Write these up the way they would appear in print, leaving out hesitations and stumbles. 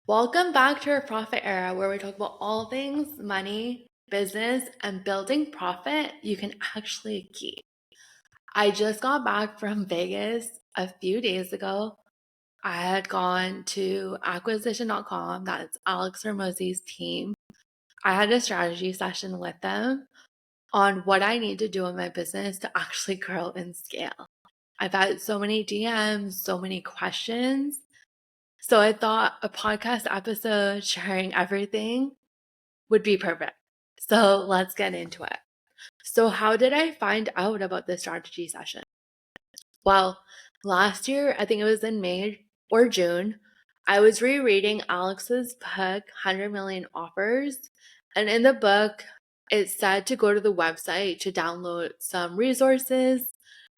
Welcome back to our profit era where we talk about all things money, business, and building profit you can actually keep. I just got back from Vegas a few days ago. I had gone to acquisition.com, that's Alex Hormozi's team. I had a strategy session with them on what I need to do in my business to actually grow and scale. I've had so many DMs, so many questions. So I thought a podcast episode sharing everything would be perfect. So let's get into it. So, how did I find out about the strategy session? Well, last year, I think it was in May or June, I was rereading Alex's book, 100 Million Offers. And in the book, it said to go to the website to download some resources.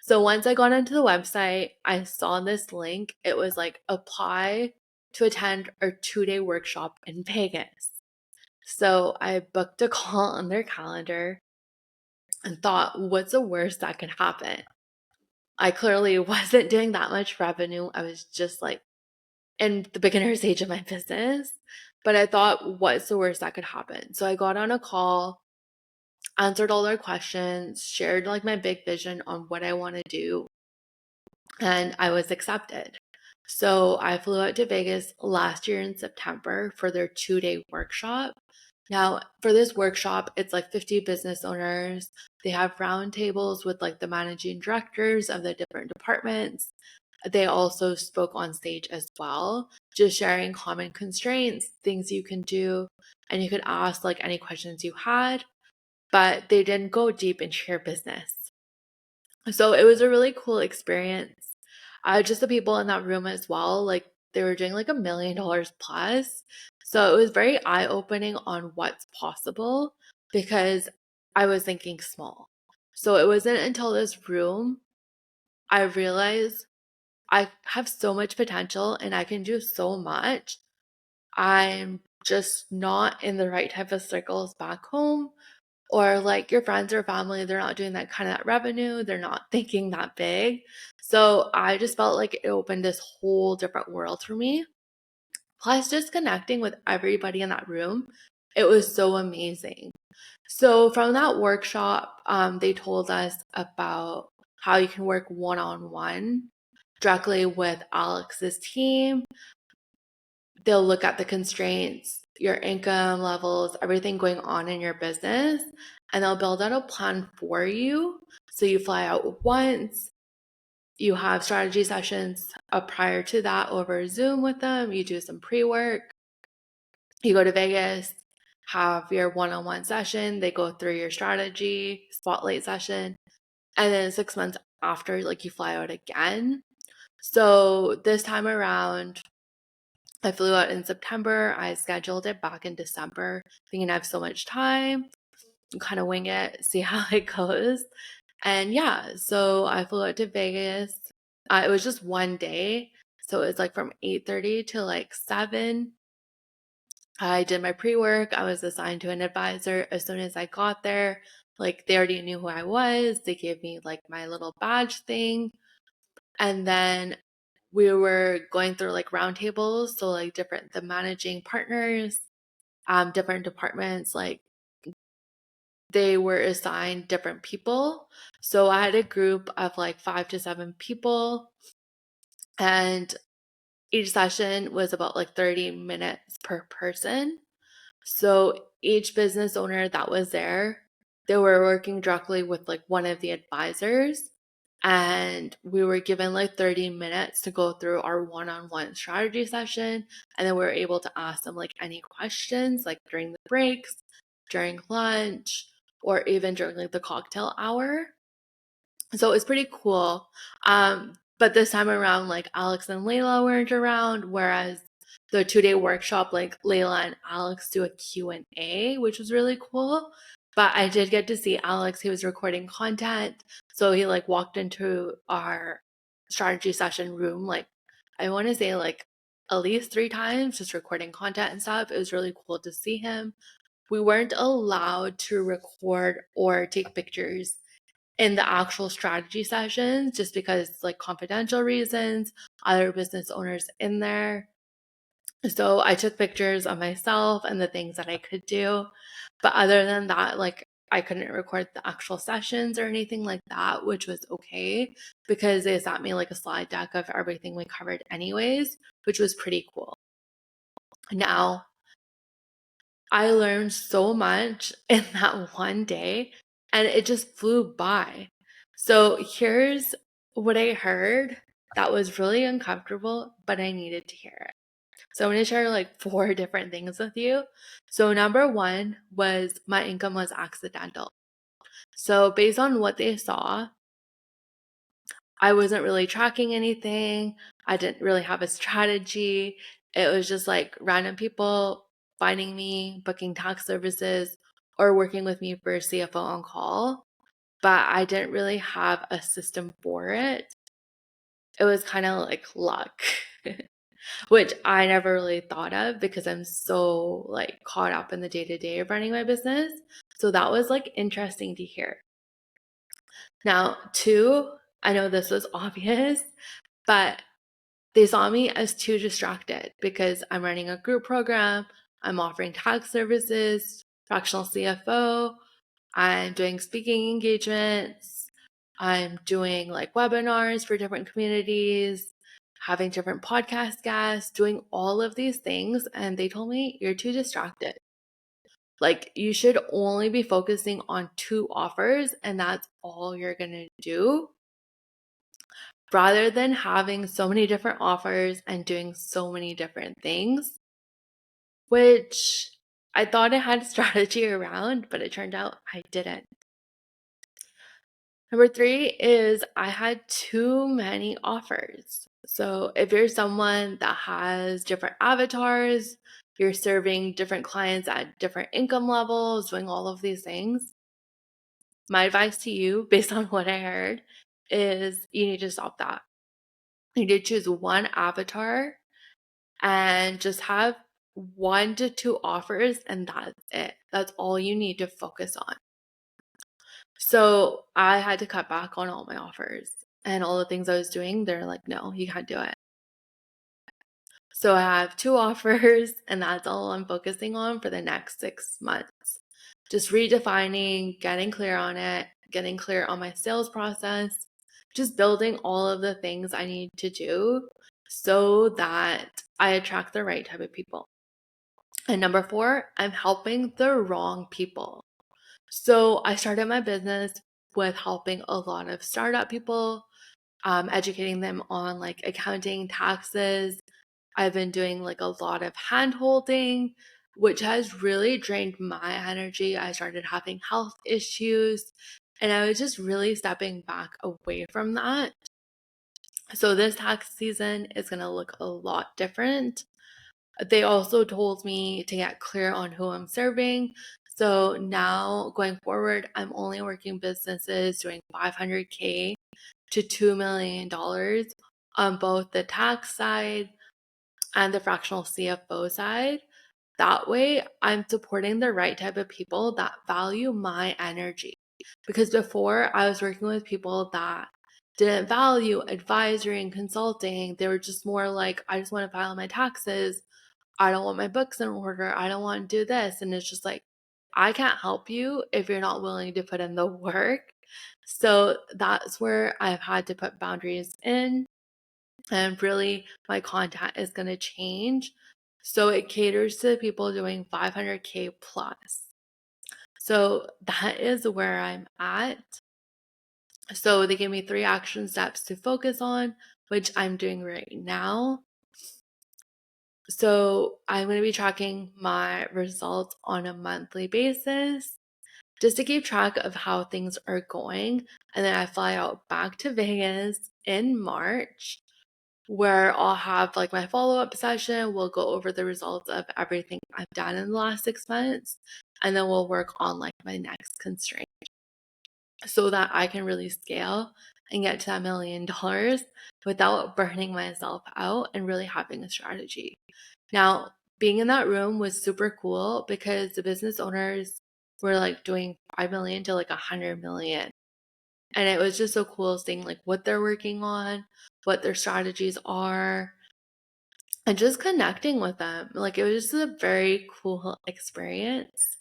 So once I got onto the website, I saw this link. It was like apply to attend our 2-day workshop in Vegas. So I booked a call on their calendar and thought, what's the worst that could happen? I clearly wasn't doing that much revenue. I was just like in the beginner stage of my business. But I thought, what's the worst that could happen? So I got on a call, answered all their questions, shared like my big vision on what I want to do, and I was accepted. So I flew out to Vegas last year in September for their 2-day workshop. Now, for this workshop, it's like 50 business owners. They have roundtables with like the managing directors of the different departments. They also spoke on stage as well, just sharing common constraints, things you can do, and you could ask like any questions you had, but they didn't go deep into your business. So it was a really cool experience. Just the people in that room as well, like they were doing like $1 million plus. So it was very eye opening on what's possible because I was thinking small. So it wasn't until this room I realized I have so much potential and I can do so much. I'm just not in the right type of circles back home, or like your friends or family, they're not doing that kind of that revenue, they're not thinking that big. So I just felt like it opened this whole different world for me. Plus, just connecting with everybody in that room, it was so amazing. So from that workshop, they told us about how you can work one-on-one directly with Alex's team. They'll look at the constraints, your income levels, everything going on in your business, and they'll build out a plan for you. So you fly out once, you have strategy sessions prior to that over Zoom with them, you do some pre work, you go to Vegas, have your one on one session, they go through your strategy, spotlight session, and then 6 months after, like you fly out again. So this time around, I flew out in September. I scheduled it back in December, thinking I have so much time, kind of wing it, see how it goes. And yeah, so I flew out to Vegas. It was just one day. So it was like from 8:30 to like 7. I did my pre-work. I was assigned to an advisor as soon as I got there. Like they already knew who I was. They gave me like my little badge thing. And then we were going through like roundtables. So like the managing partners, different departments, like they were assigned different people. So I had a group of like 5 to 7 people, and each session was about like 30 minutes per person. So each business owner that was there, they were working directly with like one of the advisors. And we were given like 30 minutes to go through our one-on-one strategy session. And then we were able to ask them like any questions, like during the breaks, during lunch, or even during like the cocktail hour. So it's pretty cool. But this time around, like Alex and Layla weren't around, whereas the 2-day workshop, like Layla and Alex do a Q&A, which was really cool. But I did get to see Alex. He was recording content. So he like walked into our strategy session room, like I want to say like at least 3 times, just recording content and stuff. It was really cool to see him. We weren't allowed to record or take pictures in the actual strategy sessions just because like confidential reasons, other business owners in there. So I took pictures of myself and the things that I could do. But other than that, like I couldn't record the actual sessions or anything like that, which was okay because they sent me like a slide deck of everything we covered anyways, which was pretty cool. Now, I learned so much in that one day and it just flew by. So here's what I heard that was really uncomfortable, but I needed to hear it. So I'm going to share like 4 different things with you. So number 1 was my income was accidental. So based on what they saw, I wasn't really tracking anything. I didn't really have a strategy. It was just like random people finding me, booking tax services, or working with me for CFO on call. But I didn't really have a system for it. It was kind of like luck, which I never really thought of because I'm so like caught up in the day to day of running my business. So that was like interesting to hear. Now, 2, I know this was obvious, but they saw me as too distracted because I'm running a group program, I'm offering tax services, fractional CFO, I'm doing speaking engagements, I'm doing like webinars for different communities, having different podcast guests, doing all of these things. And they told me, you're too distracted. Like, you should only be focusing on 2 offers, and that's all you're going to do rather than having so many different offers and doing so many different things, which I thought I had a strategy around, but it turned out I didn't. Number 3 is I had too many offers. So if you're someone that has different avatars, you're serving different clients at different income levels, doing all of these things, my advice to you, based on what I heard, is you need to stop that. You need to choose one avatar and just have 1 to 2 offers, and that's it. That's all you need to focus on. So I had to cut back on all my offers and all the things I was doing. They're like, no, you can't do it. So I have 2 offers, and that's all I'm focusing on for the next 6 months. Just redefining, getting clear on it, getting clear on my sales process, just building all of the things I need to do so that I attract the right type of people. And number 4, I'm helping the wrong people. So I started my business with helping a lot of startup people, educating them on like accounting, taxes. I've been doing like a lot of hand holding, which has really drained my energy. I started having health issues and I was just really stepping back away from that. So this tax season is going to look a lot different. They also told me to get clear on who I'm serving. So now going forward, I'm only working businesses doing $500K to $2 million on both the tax side and the fractional CFO side. That way, I'm supporting the right type of people that value my energy. Because before, I was working with people that didn't value advisory and consulting. They were just more like, I just want to file my taxes. I don't want my books in order. I don't want to do this. And it's just like, I can't help you if you're not willing to put in the work. So that's where I've had to put boundaries in. And really, my content is going to change. So it caters to people doing 500K plus. So that is where I'm at. So they gave me 3 action steps to focus on, which I'm doing right now. So I'm going to be tracking my results on a monthly basis just to keep track of how things are going. And then I fly out back to Vegas in March where I'll have like my follow-up session. We'll go over the results of everything I've done in the last 6 months. And then we'll work on like my next constraint so that I can really scale and get to $1 million without burning myself out and really having a strategy. Now, being in that room was super cool because the business owners were like doing 5 million to like 100 million. And it was just so cool seeing like what they're working on, what their strategies are. and just connecting with them. Like, it was just a very cool experience.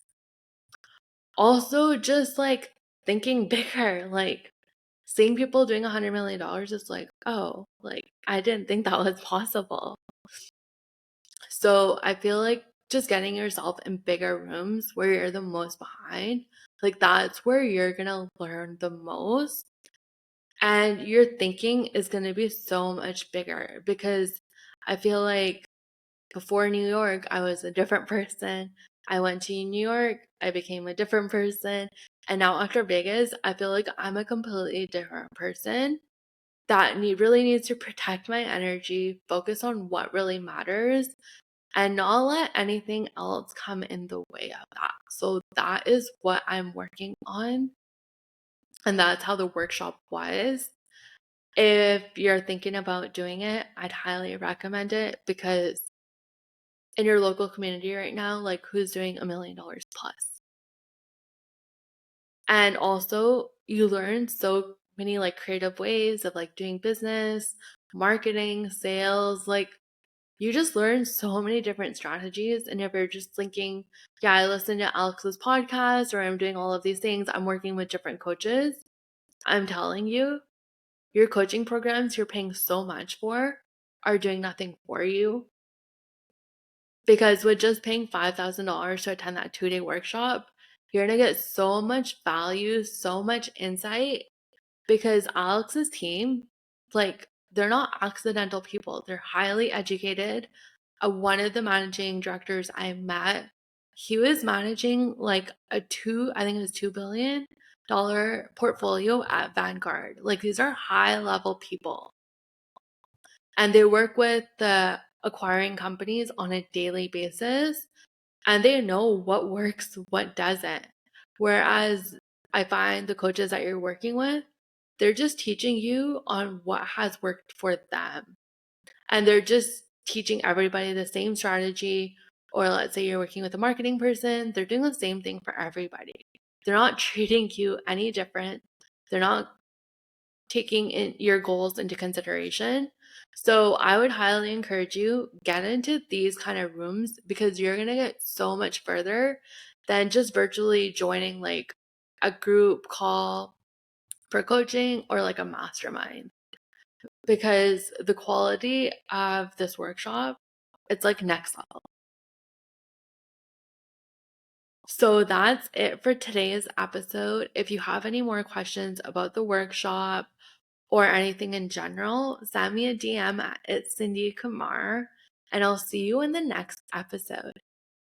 Also, just like thinking bigger, like seeing people doing $100 million is like, oh, like I didn't think that was possible. So I feel like just getting yourself in bigger rooms where you're the most behind, like that's where you're gonna learn the most. And your thinking is gonna be so much bigger because I feel like before New York, I was a different person. I went to New York, I became a different person. And now after Vegas, I feel like I'm a completely different person that really needs to protect my energy, focus on what really matters, and not let anything else come in the way of that. So that is what I'm working on. And that's how the workshop was. If you're thinking about doing it, I'd highly recommend it because in your local community right now, like who's doing $1 million plus? And also, you learn so many like creative ways of like doing business, marketing, sales. Like, you just learn so many different strategies. And if you're just thinking, yeah, I listen to Alex's podcast or I'm doing all of these things, I'm working with different coaches, I'm telling you, your coaching programs you're paying so much for are doing nothing for you. Because with just paying $5,000 to attend that 2-day workshop, you're going to get so much value, so much insight. Because Alex's team, like, they're not accidental people, they're highly educated. One of the managing directors I met, he was managing like I think it was $2 billion portfolio at Vanguard. Like, these are high level people. And they work with the acquiring companies on a daily basis and they know what works, what doesn't. Whereas I find the coaches that you're working with, they're just teaching you on what has worked for them. And they're just teaching everybody the same strategy. Or let's say you're working with a marketing person, they're doing the same thing for everybody. They're not treating you any different. They're not taking in your goals into consideration. So I would highly encourage you get into these kind of rooms because you're going to get so much further than just virtually joining like a group call for coaching or like a mastermind. Because the quality of this workshop, it's like next level. So that's it for today's episode. If you have any more questions about the workshop or anything in general, send me a DM at It's Cindy Kumar, and I'll see you in the next episode.